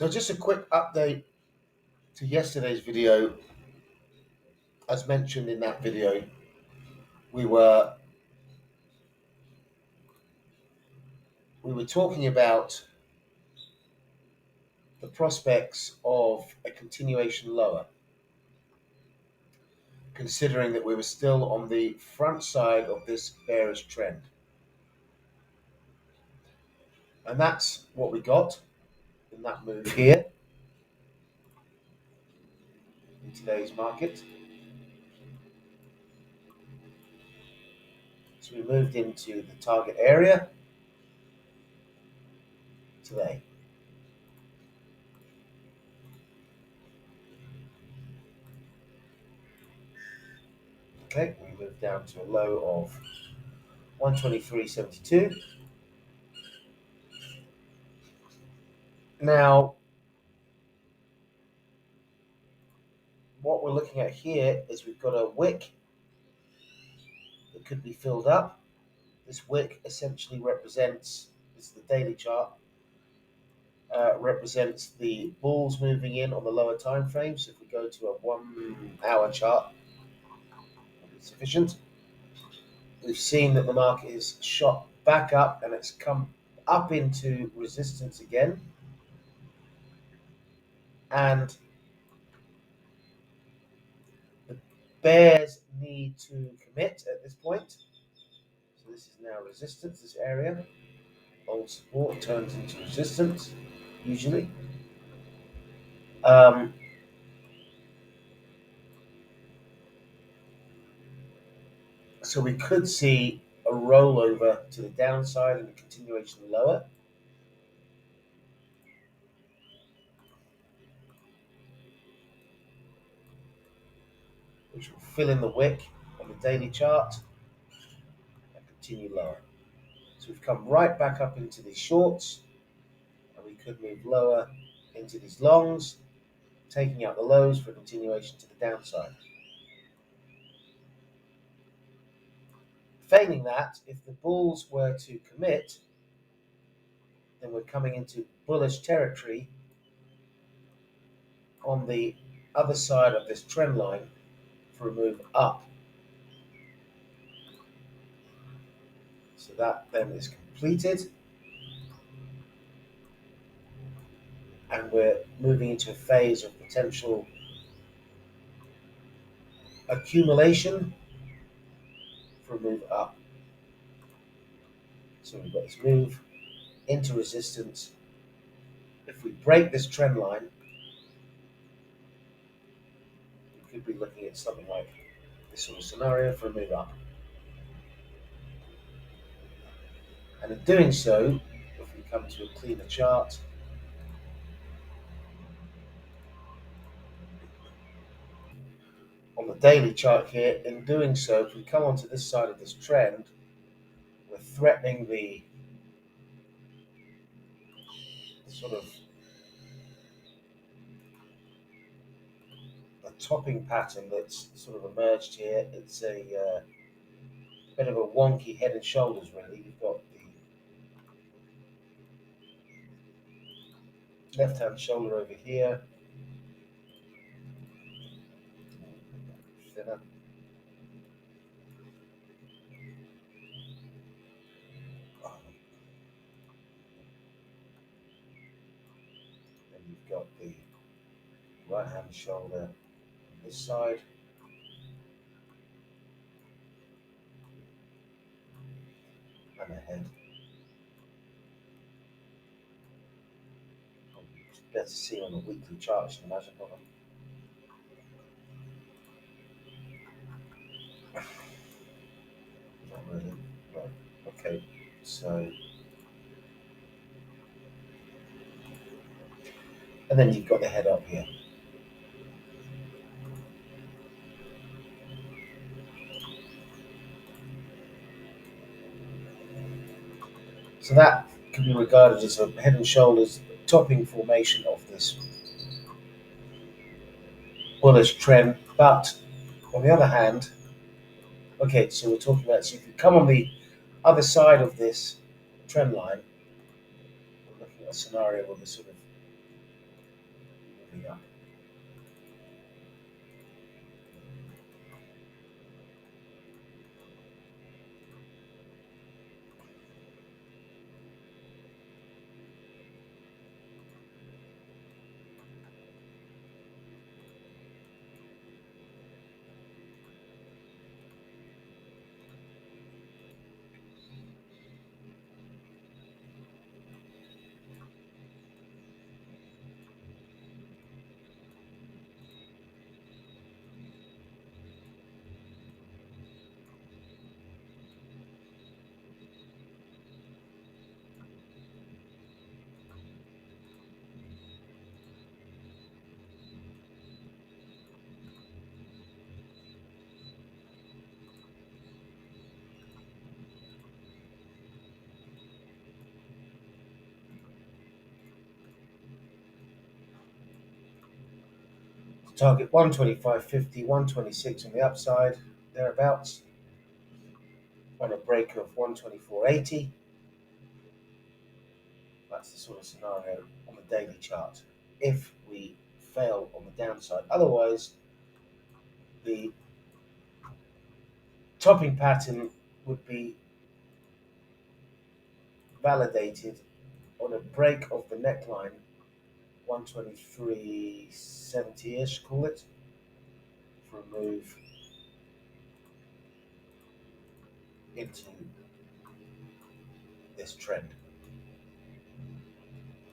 So just a quick update to yesterday's video. As mentioned in that video, we were talking about the prospects of a continuation lower, considering that we were still on the front side of this bearish trend. And that's what we got in that move here in today's market. So we moved into the target area today. Okay, we moved down to a low of 123.72. Now, what we're looking at here is we've got a wick that could be filled up. This wick essentially represents, this is the daily chart, represents the bulls moving in on the lower time frame. So if we go to a 1 hour chart, it's sufficient. We've seen that the market is shot back up and it's come up into resistance again. And the bears need to commit at this point. So this is now resistance, this area. Old support turns into resistance, usually. So we could see a rollover to the downside and a continuation lower. Which will fill in the wick on the daily chart and continue lower. So we've come right back up into these shorts, and we could move lower into these longs, taking out the lows for a continuation to the downside. Failing that, if the bulls were to commit, then we're coming into bullish territory on the other side of this trend line for a move up. So that then is completed. And we're moving into a phase of potential accumulation for a move up. So we've got this move into resistance. If we break this trend line, we could be looking at something like this sort of scenario for a move up. And in doing so, if we come to a cleaner chart, on the daily chart here, in doing so, if we come onto this side of this trend, we're threatening the sort of a topping pattern that's sort of emerged here. It's a bit of a wonky head and shoulders, really. You've got the left-hand shoulder over here, thinner. Then you've got the right-hand shoulder on this side. And a head. It's better to see on the weekly chart, you can imagine. Not really. Right. Okay. So, and then you've got the head up here. So that can be regarded as a head and shoulders topping formation of this bullish trend. But on the other hand, okay, so we're talking about, so if you come on the other side of this trend line, we're looking at a scenario where we're sort of opening up. Target 125.50, 126 on the upside, thereabouts, on a break of 124.80. That's the sort of scenario on the daily chart if we fail on the downside. Otherwise, the topping pattern would be validated on a break of the neckline, 123.70-ish, call it, for a move into this trend.